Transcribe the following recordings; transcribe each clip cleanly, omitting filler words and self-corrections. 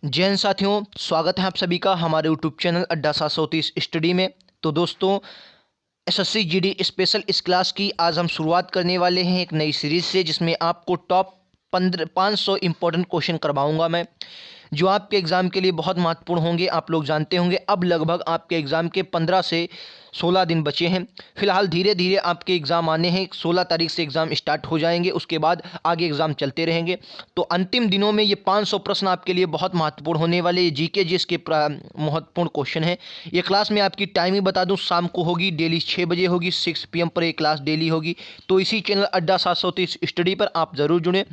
जय हिंद साथियों, स्वागत है आप सभी का हमारे यूट्यूब चैनल अड्डा 730 स्टडी में। तो दोस्तों, एसएससी जीडी स्पेशल इस क्लास की आज हम शुरुआत करने वाले हैं एक नई सीरीज से, जिसमें आपको टॉप 500 इंपॉर्टेंट क्वेश्चन करवाऊंगा मैं, जो आपके एग्ज़ाम के लिए बहुत महत्वपूर्ण होंगे। आप लोग जानते होंगे अब लगभग आपके एग्ज़ाम के 15 से 16 दिन बचे हैं। फिलहाल धीरे धीरे आपके एग्ज़ाम आने हैं, 16 तारीख से एग्ज़ाम स्टार्ट हो जाएंगे, उसके बाद आगे एग्ज़ाम चलते रहेंगे। तो अंतिम दिनों में ये 500 प्रश्न आपके लिए बहुत महत्वपूर्ण होने वाले। ये जीके जीएस के महत्वपूर्ण क्वेश्चन है। ये क्लास में आपकी टाइमिंग बता दूं, शाम को होगी, डेली 6 बजे होगी, 6 PM पर ये क्लास डेली होगी। तो इसी चैनल अड्डा 730 स्टडी पर आप ज़रूर जुड़ें।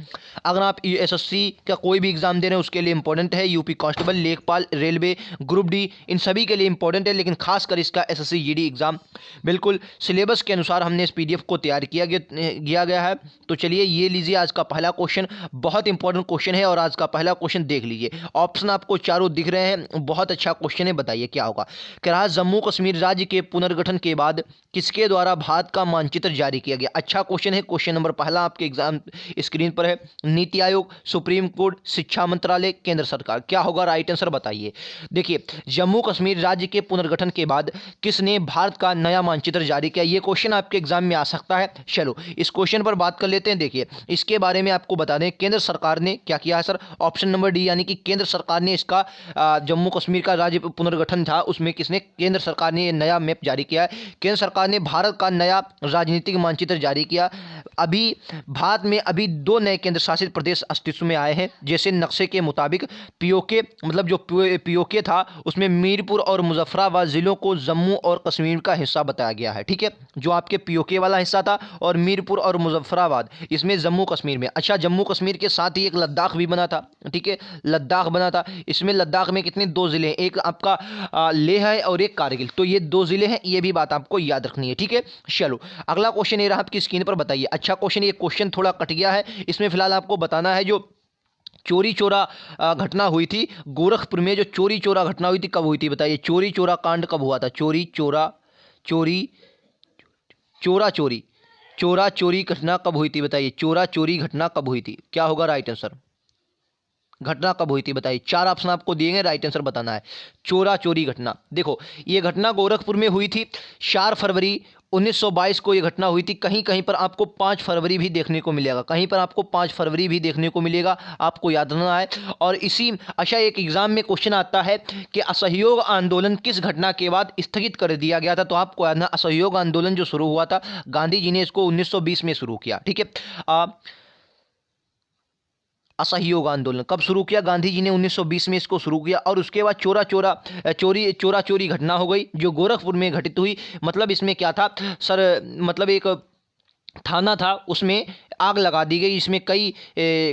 अगर आप एसएससी का कोई भी एग्ज़ाम दे रहे हैं उसके लिए इंपॉर्टेंट है। यूपी कांस्टेबल, लेखपाल, रेलवे, ग्रुप डी, इन सभी के लिए इंपॉर्टेंट है, लेकिन खासकर इसका एसएससी जीडी एग्ज़ाम बिल्कुल सिलेबस के अनुसार हमने इस पीडीएफ को तैयार किया गया है। तो चलिए ये लीजिए, आज का पहला क्वेश्चन बहुत इंपॉर्टेंट क्वेश्चन है और आज का पहला क्वेश्चन देख लीजिए। ऑप्शन आपको चारों दिख रहे हैं, बहुत अच्छा क्वेश्चन है, बताइए क्या होगा। कह रहा है जम्मू कश्मीर राज्य के पुनर्गठन के बाद किसके द्वारा भारत का मानचित्र जारी किया गया। अच्छा क्वेश्चन है। क्वेश्चन नंबर पहला आपके एग्जाम स्क्रीन पर है। नीति आयोग, सुप्रीम कोर्ट, शिक्षा मंत्रालय, केंद्र सरकार, क्या होगा राइट आंसर बताइए। देखिए, जम्मू कश्मीर राज्य के पुनर्गठन के बाद किसने भारत का नया मानचित्र जारी किया, ये क्वेश्चन आपके एग्जाम में आ सकता है। चलो इस क्वेश्चन पर बात कर लेते हैं। देखिए, इसके बारे में आपको बता दें, केंद्र सरकार ने क्या किया है सर, ऑप्शन नंबर डी, यानी कि केंद्र सरकार ने इसका जम्मू कश्मीर का राज्य पुनर्गठन था उसमें किसने, केंद्र सरकार ने नया मैप जारी किया है। केंद्र सरकार ने भारत का नया राजनीतिक मानचित्र जारी किया। अभी भारत में अभी 2 नए केंद्र शासित प्रदेश अस्तित्व में आए हैं। जैसे नक्शे के मुताबिक पीओके, मतलब जो पीओके था उसमें मीरपुर और मुजफ्फराबाद जिलों को जम्मू और कश्मीर का हिस्सा बताया गया है। ठीक है, जो आपके पीओके वाला हिस्सा था और मीरपुर और मुजफ्फराबाद इसमें जम्मू कश्मीर में। अच्छा, जम्मू कश्मीर के साथ ही एक लद्दाख भी बना था। ठीक है, लद्दाख बना था। इसमें लद्दाख में कितने, 2 जिले हैं, एक आपका लेह है और एक कारगिल। तो ये 2 जिले हैं, ये भी बात आपको याद रखनी है। ठीक है, चलो अगला क्वेश्चन ये रहा आपकी स्क्रीन पर, बताइए। अच्छा क्वेश्चन, ये क्वेश्चन थोड़ा कट गया है, इसमें फिलहाल आपको बताना है जो चोरी चोरा घटना हुई थी गोरखपुर में, जो चोरी चोरा घटना हुई थी कब हुई थी बताइए। चोरी चोरा कांड कब हुआ था, चोरी चोरा चोरी चोरा चोरी चोरा चोरी घटना कब हुई थी बताइए। चोरा चोरी घटना कब हुई थी, क्या होगा राइट आंसर। घटना कब हुई थी बताइए। 4 ऑप्शन आपको दिए गए, राइट आंसर बताना है। चोरा चोरी घटना, देखो ये घटना गोरखपुर में हुई थी 4 फरवरी 1922 को ये घटना हुई थी। कहीं कहीं पर आपको 5 फरवरी भी देखने को मिलेगा, कहीं पर आपको 5 फरवरी भी देखने को मिलेगा, आपको याद रखना है। और इसी अच्छा, एक एग्जाम में क्वेश्चन आता है कि असहयोग आंदोलन किस घटना के बाद स्थगित कर दिया गया था। तो आपको याद ना, असहयोग आंदोलन जो शुरू हुआ था, गांधी जी ने इसको 1920 में शुरू किया। ठीक है, असहयोग आंदोलन कब शुरू किया, गांधी जी ने 1920 में इसको शुरू किया। और उसके बाद चोरा चोरी घटना हो गई जो गोरखपुर में घटित हुई। मतलब इसमें क्या था सर, मतलब एक थाना था, उसमें आग लगा दी गई। इसमें कई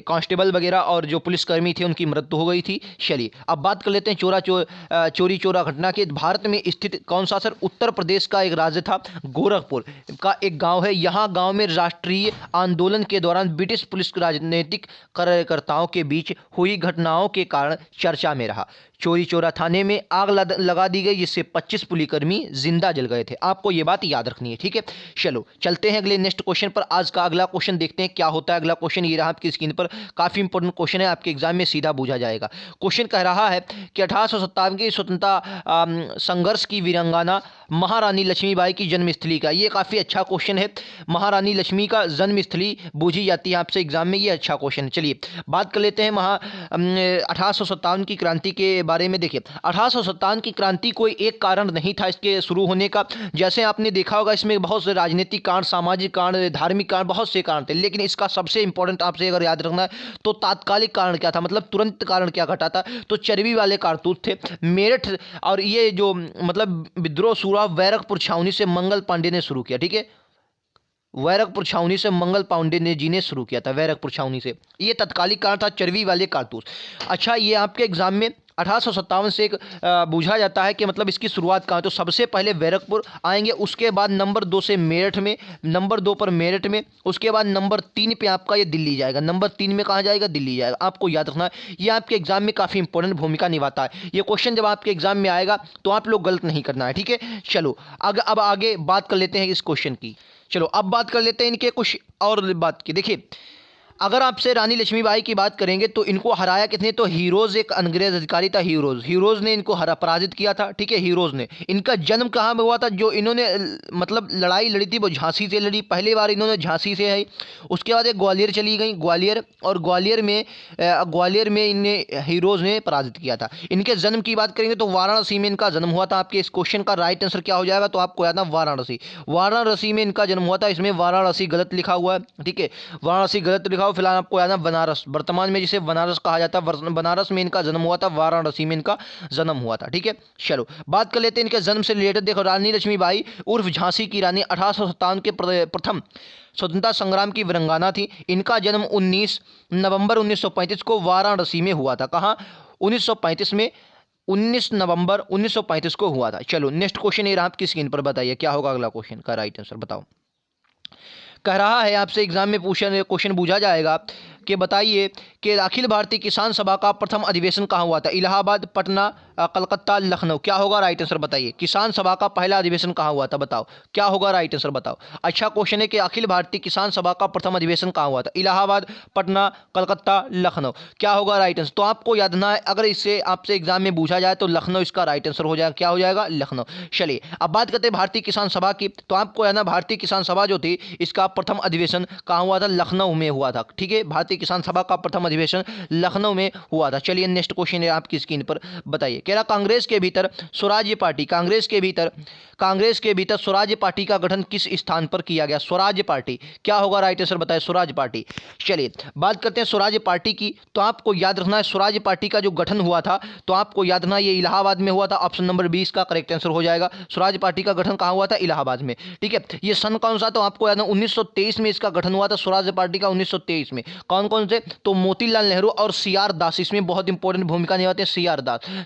कांस्टेबल वगैरह और जो पुलिसकर्मी थे उनकी मृत्यु हो गई थी। चलिए अब बात कर लेते हैं चोरी चोरा घटना के। भारत में स्थित कौन सा सर, उत्तर प्रदेश का एक राज्य था, गोरखपुर का एक गांव है। यहाँ गांव में राष्ट्रीय आंदोलन के दौरान ब्रिटिश पुलिस राजनीतिक कार्यकर्ताओं के बीच हुई घटनाओं के कारण चर्चा में रहा। चोरी चोरा थाने में आग लगा दी गई, जिससे 25 पुलिसकर्मी जिंदा जल गए थे। आपको ये बात याद रखनी है। ठीक है, चलो चलते हैं अगले नेक्स्ट क्वेश्चन पर। आज का अगला क्वेश्चन देखते हैं क्या होता है। अगला क्वेश्चन ये रहा आपकी स्क्रीन पर, काफी इंपॉर्टेंट क्वेश्चन है, आपके एग्जाम में सीधा पूछा जाएगा। क्वेश्चन कह रहा है कि 1857 की स्वतंत्रता संघर्ष की वीरांगना महारानी लक्ष्मीबाई की जन्मस्थली का, ये काफी अच्छा क्वेश्चन है। महारानी लक्ष्मी का जन्मस्थली पूछी जाती है आपसे एग्जाम में, ये अच्छा क्वेश्चन है। चलिए बात कर लेते हैं 1857 की क्रांति के बारे में। देखिए, 1857 की क्रांति कोई एक कारण नहीं था इसके शुरू होने का। जैसे आपने देखा होगा, इसमें बहुत से राजनीतिक कारण, सामाजिक कारण, धार्मिक कारण, बहुत से कारण थे, लेकिन इसका सबसे इंपॉर्टेंट आपसे अगर याद रखना है तो तात्कालिक कारण क्या था, मतलब तुरंत कारण क्या घटा था, तो चर्बी वाले कारतूस थे। मेरठ और ये जो मतलब विद्रोह शुरू बैरकपुर छावनी से मंगल पांडे ने शुरू किया। ठीक है, बैरकपुर छावनी से मंगल पांडे ने जी ने शुरू किया था, बैरकपुर छावनी से। ये तत्कालिक कारण था, चर्बी वाले कारतूस। अच्छा, ये आपके एग्जाम में 1857 से एक पूछा जाता है कि मतलब इसकी शुरुआत कहाँ, तो सबसे पहले बैरकपुर आएंगे, उसके बाद नंबर 2 से मेरठ में, नंबर 2 पर मेरठ में, उसके बाद नंबर 3 पे आपका ये दिल्ली जाएगा। नंबर 3 में कहाँ जाएगा, दिल्ली जाएगा। आपको याद रखना है, ये आपके एग्जाम में काफ़ी इंपॉर्टेंट भूमिका निभाता है। ये क्वेश्चन जब आपके एग्जाम में आएगा तो आप लोग गलत नहीं करना है। ठीक है, चलो अब आगे बात कर लेते हैं इस क्वेश्चन की। चलो अब बात कर लेते हैं इनके कुछ और बात की। देखिए, अगर आपसे रानी लक्ष्मीबाई की बात करेंगे तो इनको हराया किसने, तो हीरोज एक अंग्रेज अधिकारी था, हीरोज ने इनको पराजित किया था, ठीक है। हीरोज ने, इनका जन्म कहाँ में हुआ था, जो इन्होंने मतलब लड़ाई लड़ी थी वो झांसी से लड़ी, पहली बार इन्होंने झांसी से है। उसके बाद एक ग्वालियर चली गई, ग्वालियर, और ग्वालियर में इन्हें हीरोज ने पराजित किया था। इनके जन्म की बात करेंगे तो वाराणसी में इनका जन्म हुआ था। आपके इस क्वेश्चन का राइट आंसर क्या हो जाएगा, तो आपको याद है वाराणसी, वाराणसी में इनका जन्म हुआ था। इसमें वाराणसी गलत लिखा हुआ है, ठीक है, वाराणसी गलत लिखा हुआ। फिलहाल आपको याद है बनारस, वर्तमान में जिसे बनारस कहा जाता है, बनारस में इनका जन्म हुआ था, वाराणसी में इनका जन्म हुआ था, ठीक है। चलो बात कर लेते हैं इनके जन्म से रिलेटेड। देखो, रानी लक्ष्मीबाई उर्फ झांसी की रानी 1857 के प्रथम स्वतंत्रता संग्राम की वीरांगना थी। इनका जन्म 19 नवंबर 1935 को वाराणसी में हुआ था। कहाँ, 1935 में, 19 नवंबर 1935 को हुआ था। चलो नेक्स्ट क्वेश्चन ये रहा आपकी स्क्रीन पर, बताइए क्या होगा अगला क्वेश्चन का राइट आंसर, बताओ। कह रहा है आपसे एग्जाम में क्वेश्चन पूछा जाएगा कि बताइए कि अखिल भारतीय किसान सभा का प्रथम अधिवेशन कहाँ हुआ था, इलाहाबाद, पटना, कलकत्ता, लखनऊ, क्या होगा राइट आंसर बताइए। किसान सभा का पहला अधिवेशन कहाँ हुआ था, बताओ क्या होगा राइट आंसर, बताओ। अच्छा क्वेश्चन है कि अखिल भारतीय किसान सभा का प्रथम अधिवेशन कहाँ हुआ था, इलाहाबाद, पटना, कलकत्ता, लखनऊ, क्या होगा राइट आंसर। तो आपको याद ना है, अगर इससे आपसे एग्जाम में पूछा जाए तो लखनऊ इसका राइट आंसर हो जाएगा, क्या हो जाएगा, लखनऊ। चलिए अब बात करते हैं भारतीय किसान सभा की। तो आपको याद ना, भारतीय किसान सभा जो थी इसका प्रथम अधिवेशन कहाँ हुआ था, लखनऊ में हुआ था, ठीक है। भारतीय किसान सभा का प्रथम अधिवेशन लखनऊ में हुआ था। चलिए नेक्स्ट क्वेश्चन है आपकी स्क्रीन पर, बताइए। कह रहा कांग्रेस के भीतर स्वराज्य पार्टी, कांग्रेस के भीतर स्वराज्य पार्टी का गठन किस स्थान पर किया गया, स्वराज्य पार्टी, क्या होगा राइट आंसर बताइए, स्वराज्य पार्टी। चलिए बात करते हैं स्वराज्य पार्टी की। तो आपको याद रखना है स्वराज्य पार्टी का जो गठन हुआ था, तो आपको याद रखना ये इलाहाबाद में हुआ था। ऑप्शन नंबर 20 का करेक्ट आंसर हो जाएगा। स्वराज्य पार्टी का गठन कहाँ हुआ था, इलाहाबाद में, ठीक है। ये सन कौन सा, तो आपको याद है 1923 में इसका गठन हुआ था, स्वराज्य पार्टी का 1923 में। कौन कौन से, तो मोतीलाल नेहरू और CR दास इसमें बहुत इंपॉर्टेंट भूमिका निभाते हैं।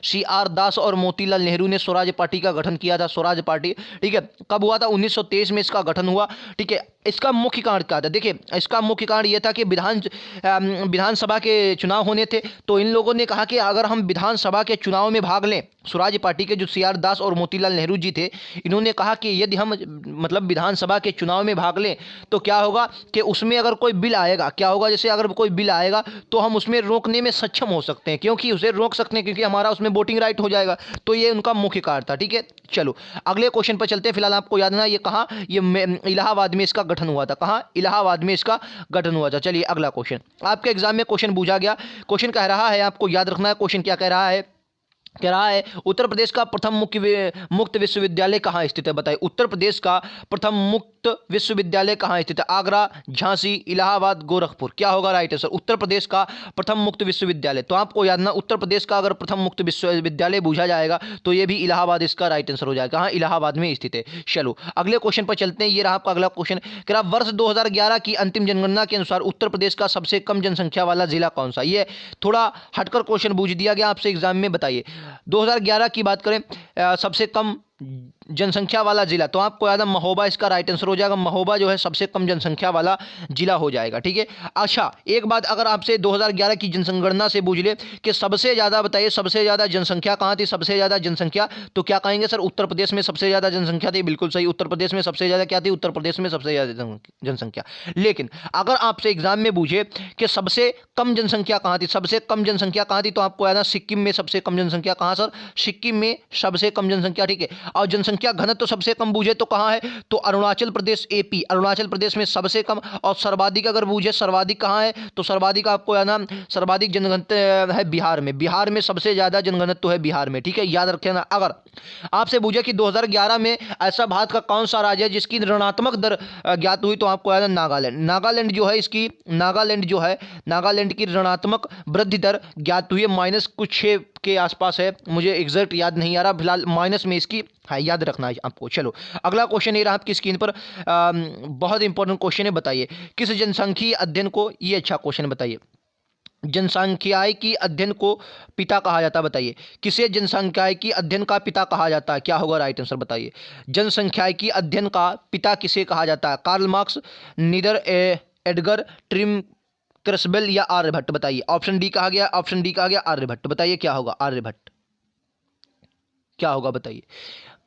CR दास और मोतीलाल नेहरू ने स्वराज्य पार्टी का गठन किया था, स्वराज्य पार्टी, ठीक है। कब हुआ था, 1923 में इसका गठन हुआ, ठीक है। इसका मुख्य कारण क्या था, देखिए इसका मुख्य कारण यह था कि विधानसभा के चुनाव होने थे। तो इन लोगों ने कहा कि अगर हम विधानसभा के चुनाव में भाग लें, स्वराज्य पार्टी के जो CR दास और मोतीलाल नेहरू जी थे, इन्होंने कहा कि यदि हम मतलब विधानसभा के चुनाव में भाग लें तो क्या होगा कि उसमें अगर कोई बिल आएगा, क्या होगा, जैसे अगर कोई बिल आएगा तो हम उसमें रोकने में सक्षम हो सकते हैं, क्योंकि उसे रोक सकते हैं, क्योंकि हमारा उसमें वोटिंग राइट हो जाएगा। तो ये उनका मुख्य कारण था, ठीक है। चलो अगले क्वेश्चन पर चलते हैं। फिलहाल आपको याद ना, ये कहाँ, ये इलाहाबाद में इसका गठन हुआ था, कहाँ, इलाहाबाद में इसका गठन हुआ था। चलिए अगला क्वेश्चन, आपके एग्जाम में क्वेश्चन पूछा गया, क्वेश्चन कह रहा है, आपको याद रखना है क्वेश्चन क्या कह रहा है उत्तर प्रदेश का प्रथम मुक्त विश्वविद्यालय कहाँ स्थित है, बताइए। उत्तर प्रदेश का प्रथम मुक्त विश्वविद्यालय कहाँ स्थित है, आगरा, झांसी, इलाहाबाद, गोरखपुर, क्या होगा राइट आंसर। उत्तर प्रदेश का प्रथम मुक्त विश्वविद्यालय, तो आपको याद ना, उत्तर प्रदेश का अगर प्रथम मुक्त विश्वविद्यालय पूछा जाएगा तो ये भी इलाहाबाद इसका राइट आंसर हो जाएगा, कहाँ, इलाहाबाद में स्थित है। चलो अगले क्वेश्चन पर चलते हैं। ये रहा आपका अगला क्वेश्चन, कह रहा वर्ष 2011 की अंतिम जनगणना के अनुसार उत्तर प्रदेश का सबसे कम जनसंख्या वाला जिला कौन सा। ये थोड़ा हटकर क्वेश्चन पूछ दिया गया आपसे एग्जाम में, बताइए। 2011 की बात करें, सबसे कम जनसंख्या वाला जिला, तो आपको याद है महोबा इसका राइट आंसर हो जाएगा। महोबा जो है सबसे कम जनसंख्या वाला जिला हो जाएगा, ठीक है। अच्छा एक बात अगर आपसे 2011 की जनसंगणना से पूछ ले कि सबसे ज़्यादा बताइए, सबसे ज़्यादा जनसंख्या कहाँ थी, सबसे ज़्यादा जनसंख्या, तो क्या कहेंगे सर, उत्तर प्रदेश में सबसे ज़्यादा जनसंख्या थी, बिल्कुल सही। उत्तर प्रदेश में सबसे ज़्यादा क्या थी, उत्तर प्रदेश में सबसे ज़्यादा जनसंख्या। लेकिन अगर आपसे एग्जाम में पूछे कि सबसे कम जनसंख्या कहाँ थी, सबसे कम जनसंख्या कहाँ थी, तो आपको याद है सिक्किम में सबसे कम जनसंख्या, कहाँ सर, सिक्किम में सबसे कम जनसंख्या, ठीक है। और जनसंख्या घनत्व तो सबसे कम बूझे तो कहां है, तो अरुणाचल प्रदेश, AP, अरुणाचल प्रदेश में सबसे कम। और सर्वाधिक अगर बूझे, सर्वाधिक कहां है, तो सर्वाधिक आपको है ना, सर्वाधिक जनघनत्व है बिहार में, बिहार में सबसे ज्यादा जनघनत्व है बिहार में, ठीक है, याद रखें ना। अगर आपसे पूछे कि 2011 में ऐसा भारत का कौन सा राज्य है जिसकी ऋणात्मक दर ज्ञात हुई, तो आपको याद है नागालैंड। नागालैंड जो है इसकी, नागालैंड की ऋणात्मक वृद्धि दर ज्ञात हुई है, माइनस कुछ 6 के आसपास है, मुझे एग्जैक्ट याद नहीं आ रहा, फिलहाल माइनस में इसकी है, याद रखना है आपको। चलो अगला क्वेश्चन ये रहा आपकी स्क्रीन पर, बहुत इंपॉर्टेंट क्वेश्चन है, बताइए किस जनसांख्यिकीय अध्ययन को, ये अच्छा क्वेश्चन बताइए, जनसांख्यिकी अध्ययन को पिता कहा जाता है, बताइए किसे जनसांख्यिकी अध्ययन का पिता कहा जाता है, क्या होगा राइट आंसर बताइए। जनसांख्यिकी अध्ययन का पिता किसे कहा जाता है, कार्ल मार्क्स, नीदर एडगर ट्रिम क्रसबेल या आर्यभट्ट, बताइए। ऑप्शन डी कहा गया, ऑप्शन डी कहा गया आर्यभट्ट, बताइए क्या होगा, आर्यभट्ट क्या होगा बताइए।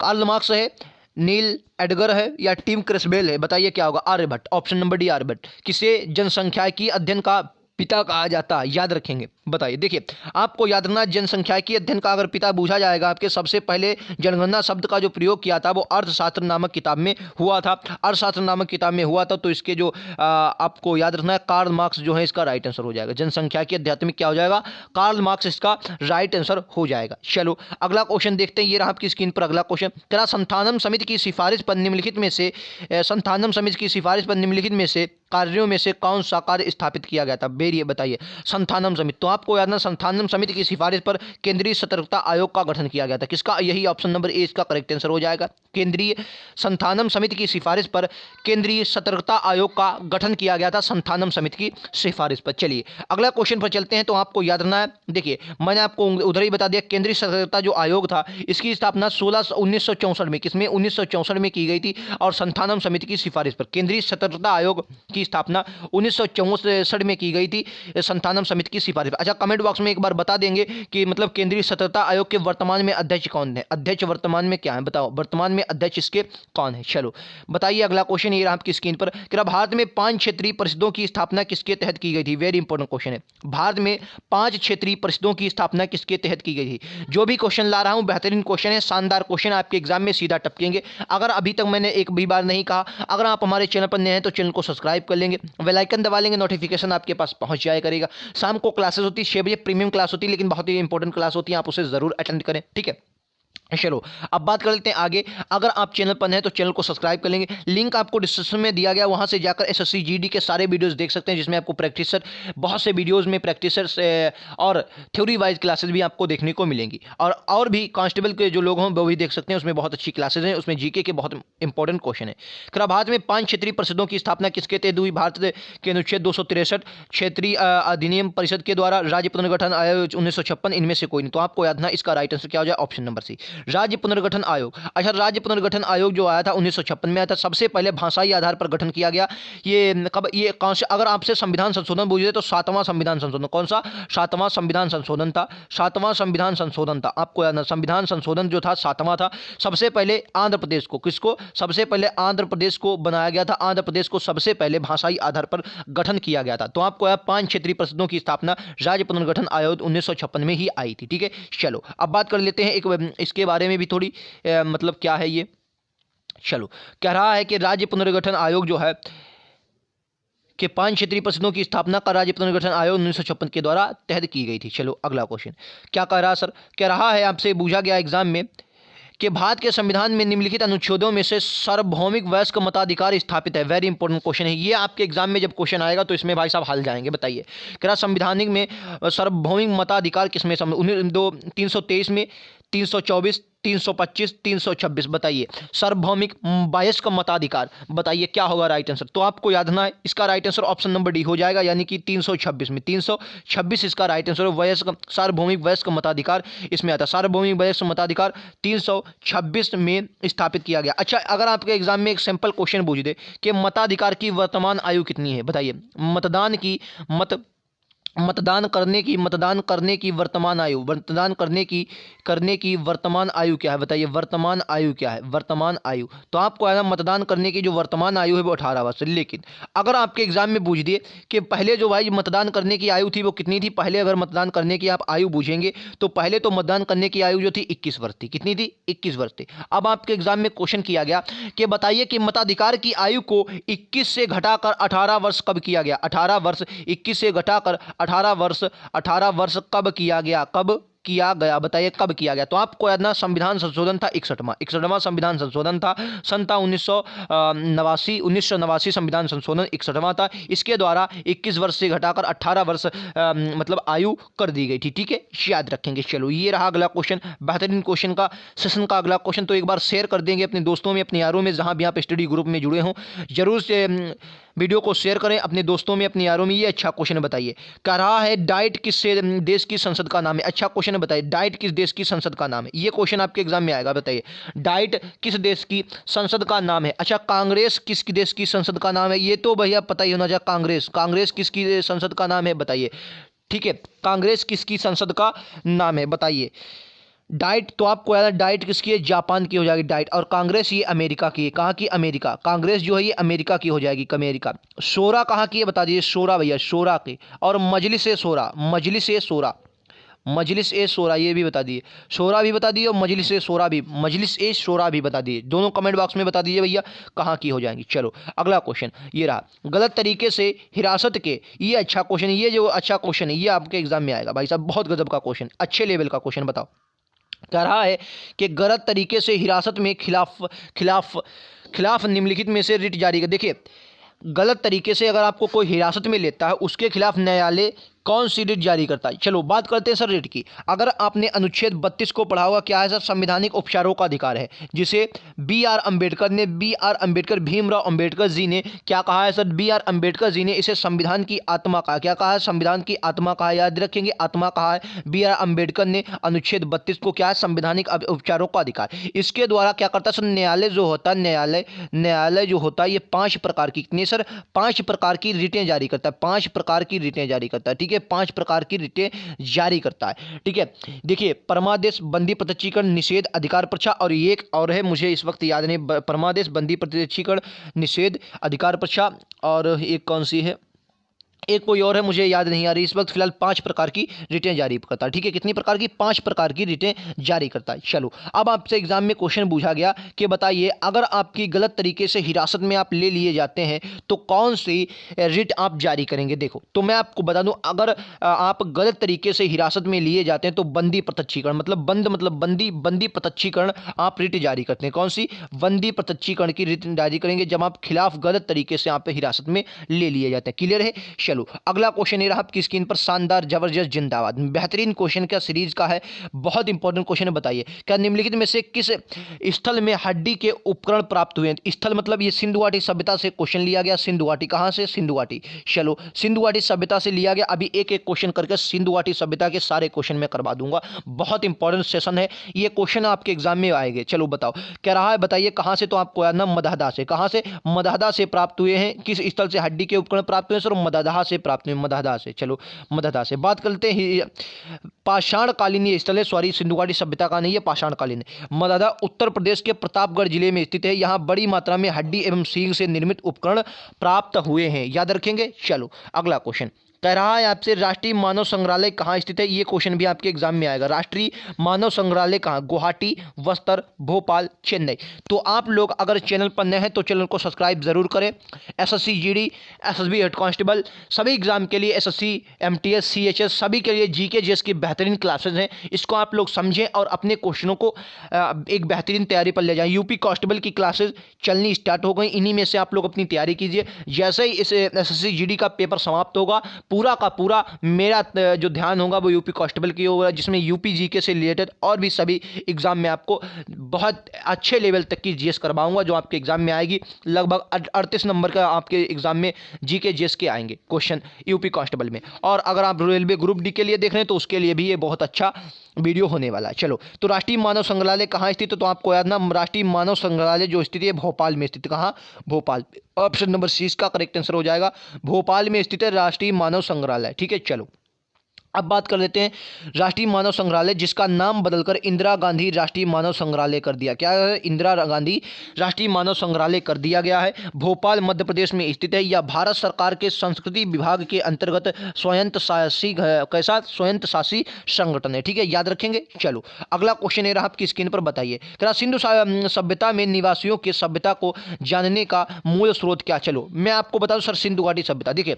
कार्ल मार्क्स है, नील एडगर है या टिम क्रिसबेल है? बताइए क्या होगा। Aryabhatta, option number D Aryabhatta. किसे जनसंख्याकी अध्ययन का पिता कहा जाता है? याद रखेंगे। बताइए, देखिए आपको याद रखना, जनसंख्याकी अध्ययन का अगर पिता पूछा जाएगा आपके, सबसे पहले जनगणना शब्द का जो प्रयोग किया था वो अर्थशास्त्र नामक किताब में हुआ था। अर्थशास्त्र नामक किताब में हुआ था, तो इसके जो आपको याद रखना है कार्ल मार्क्स जो है इसका राइट आंसर हो जाएगा। जनसंख्याकी अध्यात्म क्या हो जाएगा? कार्ल मार्क्स इसका राइट आंसर हो जाएगा। चलो अगला क्वेश्चन देखते हैं। ये रहा आपकी स्क्रीन पर अगला क्वेश्चन। क्या संथानम समिति की सिफारिश पर निम्नलिखित में से संथानम समिति की सिफारिश पर निम्नलिखित में से कार्यों में से कौन सा कार्य स्थापित किया गया था? बेरिए बताइए। संथानम समिति, तो आपको याद ना, संथानम समिति की सिफारिश पर केंद्रीय सतर्कता आयोग का गठन किया गया था। किसका? यही ऑप्शन नंबर ए इसका करेक्ट आंसर हो जाएगा। केंद्रीय संथानम समिति की सिफारिश पर केंद्रीय सतर्कता आयोग का गठन किया गया था, संथानम समिति की सिफारिश पर। चलिए अगला क्वेश्चन पर चलते हैं। तो आपको याद रखना है, देखिए मैंने आपको उधर ही बता दिया, केंद्रीय सतर्कता जो आयोग था इसकी स्थापना 1964 में, किसमें? 1964 में की गई थी। और संथानम समिति की सिफारिश पर केंद्रीय सतर्कता आयोग की स्थापना 1964 में की गई थी, संथानम समिति की सिफारिश पर। अच्छा, कमेंट बॉक्स में एक बार बता देंगे कि मतलब केंद्रीय सतर्कता आयोग के वर्तमान में अध्यक्ष कौन है? अध्यक्ष वर्तमान में क्या है बताओ, वर्तमान में अध्यक्ष इसके कौन है? चलो बताइए अगला क्वेश्चन। ये रहा आपकी स्क्रीन पर। क्या भारत में 5 क्षेत्रीय परिषदों की स्थापना किसके तहत की गई थी? वेरी इंपॉर्टेंट क्वेश्चन है। भारत में 5 क्षेत्रीय परिषदों की स्थापना किसके तहत की गई थी? जो भी क्वेश्चन ला रहा हूं बेहतरीन क्वेश्चन है, शानदार क्वेश्चन, आपके एग्जाम में सीधा टपकेंगे। अगर अभी तक मैंने एक भी बार नहीं कहा, अगर आप हमारे चैनल पर नए हैं तो चैनल को सब्सक्राइब कर लेंगे, बेल आइकन दबा लेंगे, नोटिफिकेशन आपके पास पहुंच जाया करेगा। शाम को क्लासेस होती है 6 बजे, प्रीमियम क्लास होती है, लेकिन बहुत ही इंपॉर्टेंट क्लास होती है, आप उसे जरूर अटेंड करें, ठीक है। चलो अब बात कर लेते हैं आगे। अगर आप चैनल पर हैं तो चैनल को सब्सक्राइब कर लेंगे। लिंक आपको डिस्क्रिप्शन में दिया गया, वहां से जाकर एसएससी जीडी के सारे वीडियोस देख सकते हैं, जिसमें आपको प्रैक्टिसर, बहुत से वीडियोस में प्रैक्टिसर और थ्योरी वाइज क्लासेस भी आपको देखने को मिलेंगी। और भी कांस्टेबल के जो लोग हों वो भी देख सकते हैं, उसमें बहुत अच्छी क्लासेज हैं, उसमें जीके के बहुत इंपॉर्टेंट क्वेश्चन है। फिर भारत में 5 क्षेत्रीय परिषदों की स्थापना किसके तहत हुई? भारत के अनुच्छेद 263 क्षेत्रीय अधिनियम परिषद के द्वारा, राज्य पुनर्गठन आयोग 1956, इनमें से कोई नहीं। तो आपको याद ना, इसका राइट आंसर क्या हो जाए? ऑप्शन नंबर सी, राज्य पुनर्गठन आयोग। अच्छा, राज्य पुनर्गठन आयोग जो आया था 1956 में आया था, सबसे पहले भाषाई आधार पर गठन किया गया। ये कब, ये कौन से, अगर आपसे संविधान संशोधन पूछे तो 7वां संविधान संशोधन। कौन सा? 7वां संविधान संशोधन था, 7वां संविधान संशोधन था। आपको याद ना, संविधान संशोधन जो था 7वां था। सबसे पहले आंध्र प्रदेश को, किसको? सबसे पहले आंध्र प्रदेश को बनाया गया था, आंध्र प्रदेश को सबसे पहले भाषाई आधार पर गठन किया गया था। तो आपको याद, 5 क्षेत्रीय परिषदों की स्थापना राज्य पुनर्गठन आयोग 1956 में ही आई थी, ठीक है। चलो अब बात कर लेते हैं एक इसके बारे में भी थोड़ी, मतलब क्या है ये। चलो, कह रहा है कि राज्य पुनर्गठन आयोग जो है कि 5 क्षेत्रीय परिषदों की स्थापना का राज्य पुनर्गठन आयोग 1956 के द्वारा तहत की गई थी। चलो अगला क्वेश्चन क्या कह रहा सर? कह रहा है, आपसे पूछा गया एग्जाम में कि भारत के संविधान में निम्नलिखित अनुच्छेदों में से सार्वभौमिक वयस्क मताधिकार स्थापित है। वेरी इंपॉर्टेंट क्वेश्चन है ये, आपके एग्जाम में जब क्वेश्चन आएगा तो इसमें भाई साहब हाल जाएंगे। बताइए, क्या संविधानिक में सार्वभौमिक मताधिकार किसमें? 323 में, 324, 325, 326। बताइए, सार्वभौमिक वयस्क मताधिकार, बताइए क्या होगा राइट आंसर? तो आपको याद रखना है, इसका right answer option number D हो जाएगा, यानी कि 326 में, 326 इसका राइट आंसर। वयस्क, सार्वभौमिक वयस्क मताधिकार इसमें आता है। सार्वभौमिक वयस्क मताधिकार 326 में स्थापित किया गया। अच्छा, अगर आपके एग्जाम में एक सिंपल क्वेश्चन पूछ दे कि मताधिकार की वर्तमान आयु कितनी है? बताइए, मतदान करने की वर्तमान आयु, करने की वर्तमान आयु क्या है? बताइए, वर्तमान आयु क्या है? वर्तमान आयु, तो आपको आया मतदान करने की जो वर्तमान आयु है वो 18 वर्ष। लेकिन अगर आपके एग्जाम में पूछ दिए कि पहले जो भाई मतदान करने की आयु थी वो कितनी थी, पहले अगर मतदान करने की आप आयु पूछेंगे तो पहले तो मतदान करने की आयु जो थी 21 वर्ष थी। कितनी थी? 21 वर्ष थी। अब आपके एग्जाम में क्वेश्चन किया गया कि बताइए कि मताधिकार की आयु को 21 से घटाकर 18 वर्ष कब किया गया? 18 वर्ष, 21 से घटाकर 18 वर्ष कब किया गया? बताइए कब किया गया? तो आपको याद ना, संविधान संशोधन था 61वां संविधान संशोधन था, सन था 1989 संविधान संशोधन 61वां था। इसके द्वारा 21 वर्ष से घटाकर 18 वर्ष मतलब आयु कर दी गई थी, ठीक है, याद रखेंगे। चलो ये रहा अगला क्वेश्चन, बेहतरीन क्वेश्चन का सेशन का अगला क्वेश्चन। तो एक बार शेयर कर देंगे अपने दोस्तों में, अपने यारों में, जहां भी आप स्टडी ग्रुप में जुड़े हों, जरूर से वीडियो को शेयर करें अपने दोस्तों में, अपने यारों में। ये अच्छा क्वेश्चन बताइए, कह रहा है डाइट किस देश की संसद का नाम है? अच्छा क्वेश्चन बताइए, डाइट किस देश की संसद का नाम है? ये क्वेश्चन आपके एग्जाम में आएगा। बताइए, डाइट किस देश की संसद का नाम है? अच्छा, कांग्रेस किस देश की संसद का नाम है? ये तो भैया पता ही होना चाहिए। कांग्रेस किसकी संसद का नाम है? बताइए, ठीक है, कांग्रेस किसकी संसद का नाम है? बताइए, डाइट तो आपको याद है, डाइट किसकी है, जापान की हो जाएगी डाइट। और कांग्रेस ये अमेरिका की है। कहाँ की, अमेरिका। कांग्रेस जो है ये अमेरिका की हो जाएगी, अमेरिका। शोरा कहाँ की है बता दीजिए, शोरा भैया, शोरा की। और मजलिस ए शोरा, मजलिस ए शोरा, मजलिस ए शोरा ये भी बता दिए, शोरा भी बता दिए और मजलिस ए शोरा भी, मजलिस ए शोरा भी बता दिए। दोनों कमेंट बॉक्स में बता दीजिए भैया कहाँ की हो जाएंगी। चलो अगला क्वेश्चन ये रहा, गलत तरीके से हिरासत के, ये अच्छा क्वेश्चन, ये जो अच्छा क्वेश्चन है ये आपके एग्जाम में आएगा भाई साहब, बहुत गजब का क्वेश्चन, अच्छे लेवल का क्वेश्चन। बताओ कह रहा है कि गलत तरीके से हिरासत में खिलाफ खिलाफ निम्नलिखित में से रिट जारी कर। देखिए गलत तरीके से अगर आपको कोई हिरासत में लेता है उसके खिलाफ न्यायालय कौन सी रिट जारी करता है। चलो बात करते हैं सर रिट की। अगर आपने अनुच्छेद 32 को पढ़ा होगा, क्या है सर, संवैधानिक उपचारों का अधिकार है, जिसे बी आर अम्बेडकर भीमराव अम्बेडकर जी ने क्या कहा है sir, B are Ambedkar ji ने इसे संविधान की आत्मा कहा। क्या कहा है, संविधान की आत्मा कहा, याद रखेंगे आत्मा कहा है। बी आर अम्बेडकर ने अनुच्छेद 32 को क्या है, संवैधानिक उपचारों का अधिकार। इसके द्वारा क्या करता है सर, न्यायालय जो होता है, न्यायालय जो होता है ये 5 प्रकार की, कितनी सर, 5 प्रकार की रिटें जारी करता है, 5 प्रकार की रिटें जारी करता है। ठीक है, 5 प्रकार की रिटें जारी करता है। ठीक है, देखिए परमादेश, बंदी प्रत्यक्षीकरण, निषेध, अधिकार परीक्षा, और एक और है मुझे इस वक्त याद नहीं, परमादेश, बंदी प्रत्यक्षीकरण, निषेध, अधिकार परीक्षा, और एक कौन सी है, एक कोई और है मुझे याद नहीं आ रही इस वक्त। फिलहाल 5 प्रकार की रिटें जारी करता है। ठीक है, कितनी प्रकार की, 5 प्रकार की रिटें जारी करता है। चलो अब आपसे एग्जाम में क्वेश्चन पूछा गया कि बताइए अगर आपकी गलत तरीके से हिरासत में आप ले लिए जाते हैं तो कौन सी रिट आप जारी करेंगे। देखो तो मैं आपको बता दूं, अगर आप गलत तरीके से हिरासत में लिए जाते हैं तो बंदी प्रत्यक्षीकरण, मतलब बंदी प्रत्यक्षीकरण आप रिट जारी करते हैं। कौन सी, बंदी प्रत्यक्षीकरण की रिट जारी करेंगे जब आप खिलाफ गलत तरीके से आप हिरासत में ले लिए जाते हैं। क्लियर है। चलो अगला क्वेश्चन ये रहा आपकी स्क्रीन पर, शानदार, जबरदस्त, जिंदाबाद, बेहतरीन क्वेश्चन क्या सीरीज का है, बहुत इंपॉर्टेंट क्वेश्चन है। बताइए क्या निम्नलिखित में से किस स्थल में हड्डी के उपकरण प्राप्त हुए हैं। स्थल मतलब ये सिंधु घाटी सभ्यता से क्वेश्चन लिया गया। सिंधु घाटी कहां से, सिंधु घाटी। चलो सिंधु घाटी सभ्यता से लिया गया। अभी एक एक क्वेश्चन करके सिंधु घाटी सभ्यता के सारे क्वेश्चन मैं करवा दूंगा, बहुत इंपॉर्टेंट सेशन है ये, क्वेश्चन आपके एग्जाम में आएंगे। चलो बताओ कह रहा है, बताइए कहां से, तो आपको याद ना, मदहदा से। कहां से, मदहदा से प्राप्त हुए हैं। किस स्थल से हड्डी के उपकरण प्राप्त हुए सर, मदहदा से प्राप्त हुए, मदहदा से। चलो मदहदा से बात करते हैं, पाषाणकालीन ये स्थल है, सॉरी सिंधु घाटी सभ्यता का नहीं है, पाषाणकालीन है। मदहदा उत्तर प्रदेश के प्रतापगढ़ जिले में स्थित है। यहाँ बड़ी मात्रा में हड्डी एवं सींग से निर्मित उपकरण प्राप्त हुए हैं, याद रखेंगे। चलो अगला क्वेश्चन कह रहा है आपसे, राष्ट्रीय मानव संग्रहालय कहाँ स्थित है। ये क्वेश्चन भी आपके एग्जाम में आएगा। राष्ट्रीय मानव संग्रहालय कहाँ, गुवाहाटी, बस्तर, भोपाल, चेन्नई। तो आप लोग अगर चैनल पर नए हैं तो चैनल को सब्सक्राइब जरूर करें। SSC GD, SSB head constable सभी एग्जाम के लिए, एसएससी, एमटीएस, सीएचएस सभी के लिए जीके जेएस की बेहतरीन क्लासेज हैं। इसको आप लोग समझें और अपने क्वेश्चनों को एक बेहतरीन तैयारी पर ले जाएं। यूपी कांस्टेबल की क्लासेज चलनी स्टार्ट हो गई, इन्हीं में से आप लोग अपनी तैयारी कीजिए। जैसे ही इस एसएससी जीडी का पेपर समाप्त होगा, पूरा का पूरा मेरा जो ध्यान होगा वो यूपी कांस्टेबल की होगा, जिसमें यूपी जीके से रिलेटेड और भी सभी एग्जाम में आपको बहुत अच्छे लेवल तक की जीएस करवाऊंगा, जो आपके एग्जाम में आएगी। लगभग 38 नंबर का आपके एग्जाम में जीके जीएस के आएंगे क्वेश्चन यूपी कांस्टेबल में। और अगर आप रेलवे ग्रुप डी के लिए देख रहे हैं तो उसके लिए भी ये बहुत अच्छा वीडियो होने वाला है। चलो तो राष्ट्रीय मानव संग्रहालय कहाँ स्थित है, तो आपको याद ना, राष्ट्रीय मानव संग्रहालय जो स्थित है भोपाल में स्थित। कहाँ, भोपाल। ऑप्शन नंबर सी इसका करेक्ट आंसर हो जाएगा, भोपाल में स्थित है राष्ट्रीय मानव संग्रहालय। ठीक है, चलो अब बात कर लेते हैं राष्ट्रीय मानव संग्रहालय, जिसका नाम बदलकर इंदिरा गांधी राष्ट्रीय मानव संग्रहालय कर दिया। क्या है, इंदिरा गांधी राष्ट्रीय मानव संग्रहालय कर दिया गया है। भोपाल मध्य प्रदेश में स्थित है। यह भारत सरकार के संस्कृति विभाग के अंतर्गत स्वायत्तशासी, कैसा, स्वायत्तशासी संगठन है। ठीक है, याद रखेंगे। चलो अगला क्वेश्चन है आपकी स्क्रीन पर, बताइए क्या सिंधु सभ्यता में निवासियों की सभ्यता को जानने का मूल स्रोत क्या। चलो मैं आपको बता दूं सर, सिंधु घाटी सभ्यता। देखिए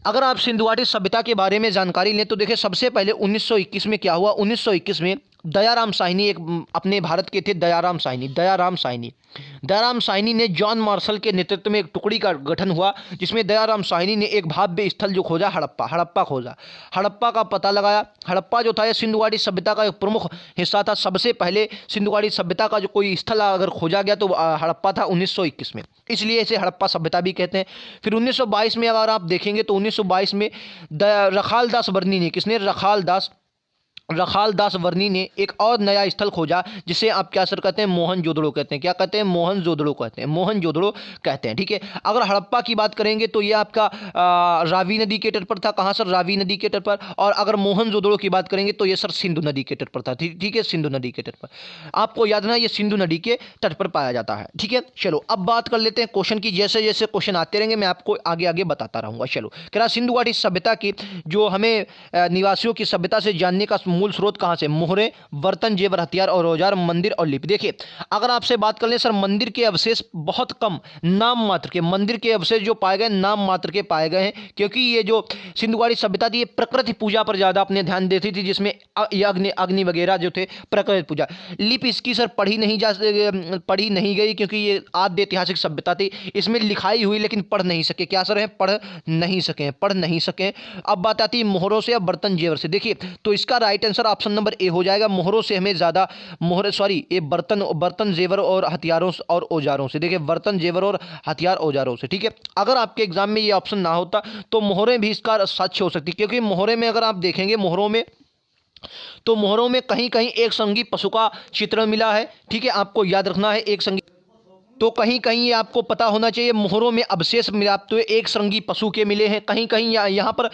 अगर आप सिंधु घाटी सभ्यता के बारे में जानकारी लें तो देखिए सबसे पहले 1921 में क्या हुआ, 1921 में दयाराम साहनी, एक अपने भारत के थे दयाराम साहनी ने जॉन मार्शल के नेतृत्व में एक टुकड़ी का गठन हुआ, जिसमें दयाराम साहनी ने एक भव्य स्थल जो खोजा, हड़प्पा खोजा, हड़प्पा का पता लगाया। हड़प्पा जो था ये सिंधु घाटी सभ्यता का एक प्रमुख हिस्सा था। सबसे पहले सिंधु घाटी सभ्यता का जो कोई स्थल अगर खोजा गया तो हड़प्पा था 1921 में, इसलिए इसे हड़प्पा सभ्यता भी कहते हैं। फिर 1922 में अगर आप देखेंगे तो 1922 में रखाल दास बर्नी ने, किसने, रखाल दास रखाल दास वर्नी ने एक और नया स्थल खोजा जिसे आप क्या सर कहते हैं, मोहनजोदड़ो कहते हैं। क्या कहते हैं, मोहनजोदड़ो कहते हैं, मोहनजोदड़ो कहते हैं। ठीक है, अगर हड़प्पा की बात करेंगे तो ये आपका रावी नदी के तट पर था। कहाँ सर, रावी नदी के तट पर। और अगर मोहनजोदड़ो की बात करेंगे तो ये सर सिंधु नदी के तट पर था। ठीक है, सिंधु नदी के तट पर। आपको याद रखना ये सिंधु नदी के तट पर पाया जाता है। ठीक है, चलो अब बात कर लेते हैं क्वेश्चन की। जैसे जैसे क्वेश्चन आते रहेंगे मैं आपको आगे आगे बताता रहूंगा। चलो, कह रहा सिंधु घाटी सभ्यता की जो हमें निवासियों की सभ्यता से जानने का मूल स्रोत कहाँ से, मोहरे, बर्तन, जेवर, हथियार और औजार, मंदिर और लिपि। देखिए, अगर आपसे बात कर लें सर, मंदिर के अवशेष बहुत कम, नाम मात्र के मंदिर के अवशेष जो पाए गए, नाम मात्र के पाए गए हैं। क्योंकि ये जो सिंधु घाटी सभ्यता थी ये प्रकृति पूजा पर ज़्यादा अपने ध्यान देती थी, जिसमें अग्नि वगैरह जो थे, प्रकृति पूजा। लिपि इसकी सर पढ़ी नहीं गई क्योंकि ये आद्य ऐतिहासिक सभ्यता थी। इसमें लिखाई हुई लेकिन पढ़ नहीं सके। क्या सर है, पढ़ नहीं सके। अब बात आती है मोहरों से या बर्तन जेवर से। देखिए, तो इसका right answer option number A हो जाएगा। मोहरों से हमें ज़्यादा ये बर्तन जेवर और हथियारों और औजारों से। देखिए, बर्तन जेवर और हथियार औजारों से। ठीक है, अगर आपके एग्जाम में ये ऑप्शन ना होता तो मोहरें भी इसका सच हो सकती, क्योंकि मोहरे में अगर आप देखेंगे मोहरों में कहीं कहीं एक संगी पशु का चित्रण मिला है। ठीक है, आपको याद रखना है एक संगी, तो कहीं कहीं ये आपको पता होना चाहिए मोहरों में अवशेष मिला तो एक संगी पशु के मिले हैं। कहीं कहीं यहाँ पर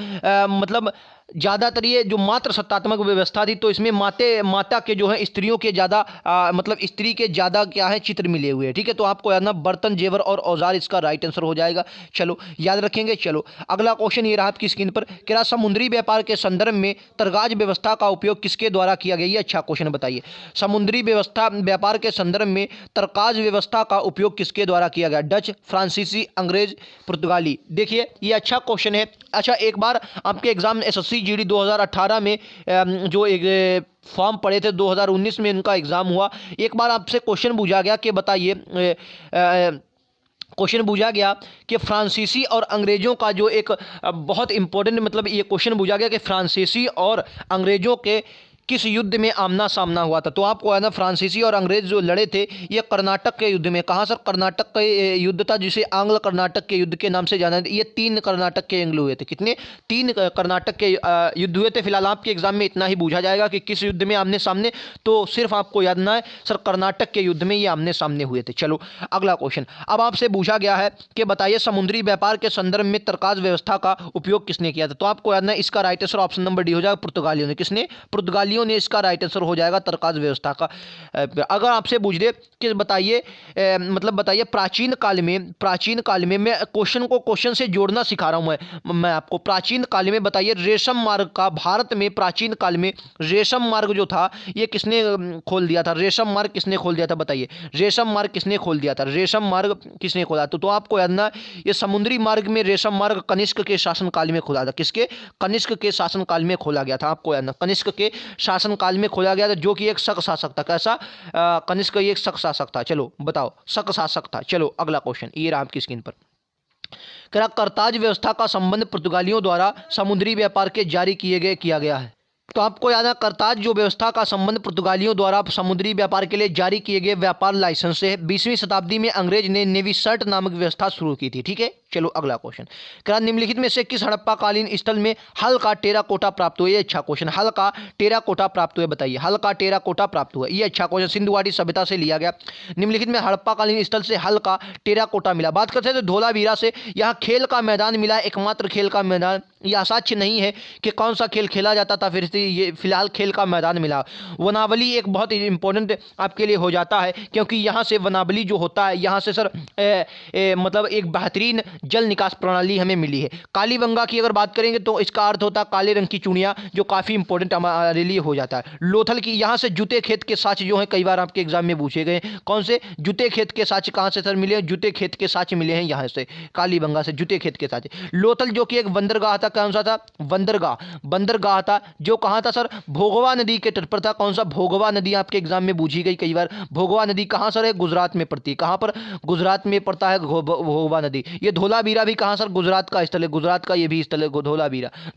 मतलब ज़्यादातर ये जो मात्र सत्तात्मक व्यवस्था थी तो इसमें माता के जो है स्त्रियों के ज़्यादा मतलब स्त्री के ज़्यादा क्या है चित्र मिले हुए हैं। ठीक है, तो आपको याद ना बर्तन जेवर और औजार इसका राइट आंसर हो जाएगा। चलो, याद रखेंगे। चलो, अगला क्वेश्चन ये रहा आपकी स्क्रीन पर, कि रहा समुद्री व्यापार के संदर्भ में तरगाज व्यवस्था का उपयोग किसके द्वारा किया गया। ये अच्छा क्वेश्चन बताइए। समुद्री व्यापार के संदर्भ में तरकाज व्यवस्था का उपयोग किसके द्वारा किया गया। डच, फ्रांसीसी, अंग्रेज, पुर्तगाली। देखिए, ये अच्छा क्वेश्चन है। अच्छा, एक बार आपके एग्जाम एसएससी जीडी 2018 में जो एक फॉर्म पड़े थे, 2019 में इनका एग्जाम हुआ। एक बार आपसे क्वेश्चन पूछा गया कि बताइए कि फ्रांसीसी और अंग्रेज़ों का जो एक बहुत इंपॉर्टेंट मतलब ये क्वेश्चन पूछा गया कि फ्रांसीसी और अंग्रेज़ों के किस युद्ध में आमना सामना हुआ था। तो आपको है ना, फ्रांसीसी और अंग्रेज जो लड़े थे ये कर्नाटक के युद्ध में। कहाँ सर, कर्नाटक का युद्ध था जिसे आंग्ल कर्नाटक के युद्ध के नाम से जाना। ये 3 कर्नाटक के युद्ध हुए थे। कितने, 3 कर्नाटक के युद्ध हुए थे। फिलहाल आपके एग्जाम में इतना ही पूछा जाएगा कि किस युद्ध में आमने सामने, तो सिर्फ आपको याद ना है सर कर्नाटक के युद्ध में ये आमने सामने हुए थे। चलो, अगला क्वेश्चन अब आपसे पूछा गया है कि बताइए समुद्री व्यापार के संदर्भ में तरकाज व्यवस्था का उपयोग किसने किया था। तो आपको याद ना, इसका right answer option number D हो जाएगा, पुर्तगालियों ने। किसने, पुर्तगालियों ने इसका राइट आंसर हो जाएगा तरकाज व्यवस्था का। अगर आपसे पूछ दे कि बताइए प्राचीन काल में मैं क्वेश्चन से जोड़ना सिखा रहा हूं मैं आपको। प्राचीन काल में बताइए रेशम मार्ग का, भारत में प्राचीन काल में रेशम मार्ग जो था ये किसने खोल दिया था। रेशम मार्ग किसने खोल दिया था, बताइए। रेशम मार्ग किसने खोल दिया था, रेशम मार्ग किसने खोला। तो आपको याद ना, ये समुद्री मार्ग में रेशम मार्ग कनिष्क के शासनकाल में खोला था। किसके, कनिष्क के शासनकाल में खोला गया था। आपको याद ना, कनिष्क के शासनकाल में खोला गया था, जो कि एक शक शासक था। कैसा, कनिष्क एक शक शासक था। चलो बताओ, शक शासक था। चलो, अगला क्वेश्चन ये रहा आपकी स्क्रीन पर। करताज व्यवस्था का संबंध पुर्तगालियों द्वारा समुद्री व्यापार के जारी किया गया है। तो आपको याद है करताज जो व्यवस्था का संबंध पुर्तगालियों द्वारा समुद्री व्यापार के लिए जारी किए गए व्यापार लाइसेंस से 20वीं शताब्दी में अंग्रेज ने नेवी सर्ट नामक व्यवस्था शुरू की थी। ठीक है, चलो अगला क्वेश्चन, क्या निम्नलिखित में से किस हड़प्पा कालीन स्थल में हल का टेराकोटा प्राप्त हुआ। ये अच्छा क्वेश्चन, हल का टेराकोटा प्राप्त हुआ, बताइए। हल का टेराकोटा प्राप्त हुआ, ये अच्छा क्वेश्चन सिंधु घाटी सभ्यता से लिया गया। निम्नलिखित में हड़प्पा कालीन स्थल से हल का टेराकोटा मिला। बात करते हैं तो धोलावीरा से यहाँ खेल का मैदान मिला, एकमात्र खेल का मैदान। यह साक्ष्य नहीं है कि कौन सा खेल खेला जाता था, फिर से ये फिलहाल खेल का मैदान मिला। वनावली एक बहुत इंपॉर्टेंट आपके लिए हो जाता है, क्योंकि यहाँ से वनावली जो होता है, यहाँ से सर मतलब एक बेहतरीन जल निकास प्रणाली हमें मिली है। कालीबंगा की अगर बात करेंगे तो इसका अर्थ होता है काले रंग की चूड़ियाँ, जो काफ़ी इंपॉर्टेंट हमारे लिए हो जाता है। लोथल की, यहाँ से जूते खेत के साक्ष्य जो है कई बार आपके एग्जाम में पूछे गए। कौन से, जूते खेत के साक्ष्य कहाँ से सर मिले हैं, जूते खेत के साक्ष्य मिले हैं यहाँ से, कालीबंगा से जूते खेत के साक्ष्य। लोथल जो कि एक बंदरगाह था, कौन सा था, बंदरगाह था, जो कहाँ था सर, भोगवा नदी के तट पर था। कौन सा, भोगवा नदी आपके एग्जाम में पूछी गई कई बार। भोगवा नदी कहाँ सर है, गुजरात में पड़ती है। कहाँ पर, गुजरात में पड़ता है भोगवा नदी। ये धोलावीरा भी कहाँ सर, गुजरात का स्थल है, गुजरात का ये भी स्थल है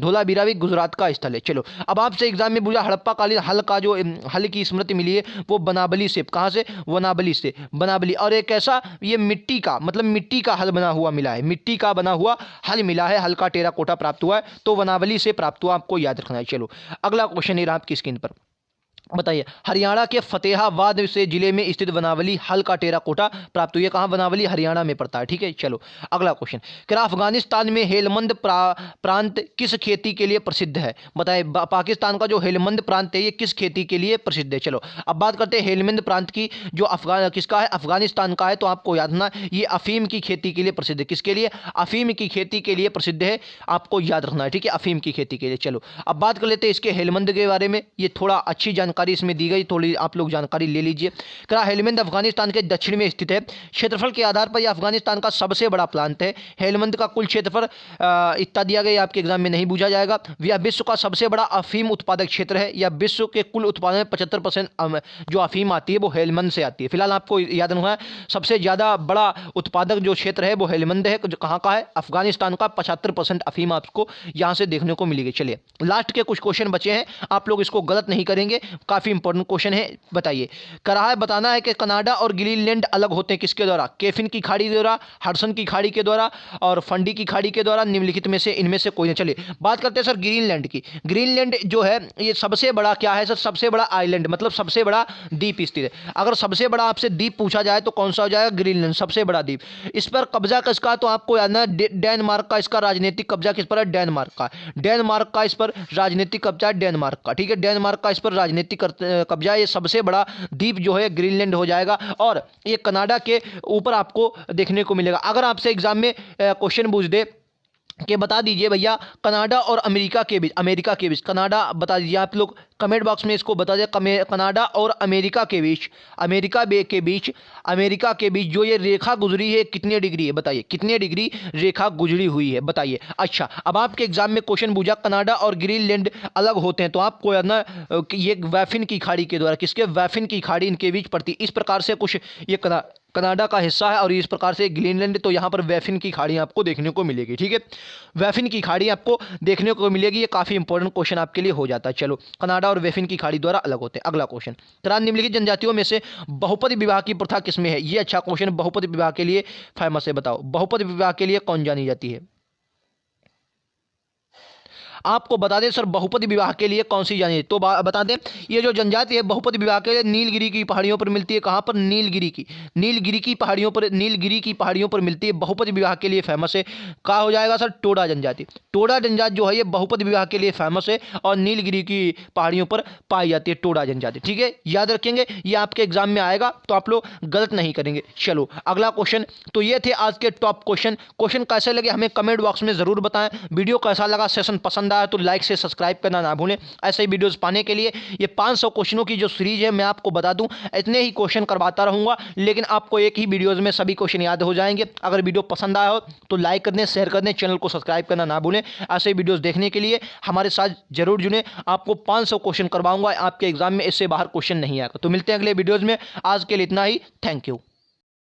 धोलावीरा भी गुजरात का स्थल है। चलो अब आपसे एग्जाम में पूछा हड़प्पा कालीन हल का जो हल की स्मृति मिली है वो बनाबली से, कहाँ से, वनाबली से, बनाबली। और एक ऐसा ये मिट्टी का, मतलब मिट्टी का हल बना हुआ मिला है, मिट्टी का बना हुआ हल मिला है, हल का टेराकोटा प्राप्त प्राप्त हुआ है, तो वनावली से प्राप्त हुआ, आपको याद रखना है। चलो अगला क्वेश्चन है आपकी स्क्रीन पर, बताइए हरियाणा के फतेहाबाद से जिले में स्थित वनावली हल्का टेराकोटा प्राप्त हुई है। कहाँ? वनावली हरियाणा में पड़ता है। ठीक है, चलो अगला क्वेश्चन, क्या अफगानिस्तान में हेलमंद प्रांत किस खेती के लिए प्रसिद्ध है? बताइए पाकिस्तान का जो हेलमंद प्रांत है ये किस खेती के लिए प्रसिद्ध है? चलो अब बात करते हैं हेलमंद प्रांत की, जो किसका है? अफगानिस्तान का है। तो आपको याद रखना ये अफीम की खेती के लिए प्रसिद्ध है। किसके लिए? अफीम की खेती के लिए प्रसिद्ध है, आपको याद रखना है। ठीक है, अफीम की खेती के लिए। चलो अब बात कर लेते हैं इसके हेलमंद के बारे में, ये थोड़ा अच्छी जानकारी इसमें दी गई, थोड़ी आप लोग जानकारी ले लीजिए। क्या हेलमंद अफगानिस्तान के दक्षिण में स्थित है। क्षेत्रफल के आधार पर यह अफगानिस्तान का सबसे बड़ा प्रांत है। हेलमंद का कुल क्षेत्रफल इतना दिया गया, आपके एग्जाम में नहीं पूछा जाएगा। यह विश्व का सबसे बड़ा अफीम उत्पादक क्षेत्र है। यह विश्व के कुल उत्पादन में 75% जो अफीम आती है वो हेलमंद से आती है। फिलहाल आपको याद रखना है सबसे ज्यादा बड़ा उत्पादक जो क्षेत्र है वो हेलमंद है। जो कहाँ का है? अफगानिस्तान का। 75% अफीम आपको यहां से देखने को मिलेगी। चलिए लास्ट के कुछ क्वेश्चन बचे हैं, आप लोग इसको गलत नहीं करेंगे, काफी इंपॉर्टेंट क्वेश्चन है। बताइए कराह बताना है कि कनाडा और ग्रीनलैंड अलग होते हैं किसके द्वारा? केफिन की खाड़ी के द्वारा, हडसन की खाड़ी के द्वारा और फंडी की खाड़ी के द्वारा, निम्नलिखित में से इनमें से कोई नहीं। चलिए बात करते हैं सर ग्रीनलैंड की। ग्रीनलैंड जो है ये सबसे बड़ा क्या है सर? सबसे बड़ा आइलैंड, मतलब सबसे बड़ा द्वीप स्थित है। अगर सबसे बड़ा आपसे द्वीप पूछा जाए तो कौन सा हो जाएगा? ग्रीनलैंड, सबसे बड़ा द्वीप। इस पर कब्जा किसका? तो आपको याद है डेनमार्क का। इसका राजनीतिक कब्जा किस पर है? डेनमार्क का। डेनमार्क का इस पर राजनीतिक कब्जा है, डेनमार्क का। ठीक है, डेनमार्क का इस पर राजनीतिक कब्जा। ये सबसे बड़ा द्वीप जो है ग्रीनलैंड हो जाएगा, और ये कनाडा के ऊपर आपको देखने को मिलेगा। अगर आपसे एग्जाम में क्वेश्चन पूछ दे कि बता दीजिए भैया कनाडा और अमेरिका के बीच, कनाडा बता दीजिए, आप लोग कमेंट बॉक्स में इसको बता दीजिए, कनाडा और अमेरिका के बीच, अमेरिका के बीच जो ये रेखा गुजरी है कितने डिग्री है? बताइए कितने डिग्री रेखा गुजरी हुई है, बताइए। अच्छा अब आपके एग्जाम में क्वेश्चन पूछा कनाडा और ग्रीनलैंड अलग होते हैं, तो आपको याद ना ये वैफिन की खाड़ी के द्वारा, किसके? वैफिन की खाड़ी इनके बीच पड़ती। इस प्रकार से कुछ ये कनाडा का हिस्सा है और इस प्रकार से ग्रीनलैंड, तो यहाँ पर वैफिन की खाड़ी आपको देखने को मिलेगी। ठीक है, वैफिन की खाड़ी आपको देखने को मिलेगी। ये काफी इंपॉर्टेंट क्वेश्चन आपके लिए हो जाता है। चलो कनाडा और वैफिन की खाड़ी द्वारा अलग होते हैं। अगला क्वेश्चन, निम्नलिखित जनजातियों में से बहुपद विवाह की प्रथा किसमें है? ये अच्छा क्वेश्चन, बहुपद विवाह के लिए फेमस है। बताओ बहुपद विवाह के लिए कौन जानी जाती है? आपको बता दें सर बहुपद विवाह के लिए कौन सी जानी, तो बता दें ये जो जनजाति है बहुपद विवाह के लिए नीलगिरी की पहाड़ियों पर मिलती है। कहाँ पर? नीलगिरी की पहाड़ियों पर मिलती है, बहुपद विवाह के लिए फेमस है। कहा हो जाएगा सर? टोडा जनजाति। टोडा जनजाति जो है ये बहुपद विवाह के लिए फेमस है और नीलगिरी की पहाड़ियों पर पाई जाती है टोडा जनजाति। ठीक है, याद रखेंगे, ये आपके एग्जाम में आएगा तो आप लोग गलत नहीं करेंगे। चलो अगला क्वेश्चन, तो ये थे आज के टॉप क्वेश्चन कैसे लगे हमें कमेंट बॉक्स में जरूर बताएं। वीडियो कैसा लगा, सेशन पसंद आया तो लाइक से सब्सक्राइब करना ना भूलें। ऐसे ही वीडियोस पाने के लिए ये 500 क्वेश्चनों की जो सीरीज है मैं आपको बता दूं इतने ही क्वेश्चन करवाता रहूंगा, लेकिन आपको एक ही वीडियोस में सभी क्वेश्चन याद हो जाएंगे। अगर वीडियो पसंद आया हो तो लाइक कर दें, शेयर कर दें, चैनल को सब्सक्राइब करना ना भूलें। ऐसे वीडियोस देखने के लिए हमारे साथ जरूर जुड़ें। आपको 500 क्वेश्चन करवाऊंगा, आपके एग्जाम में इससे बाहर क्वेश्चन नहीं आएगा। तो मिलते हैं अगले वीडियोज में, आज के लिए इतना ही। Thank you.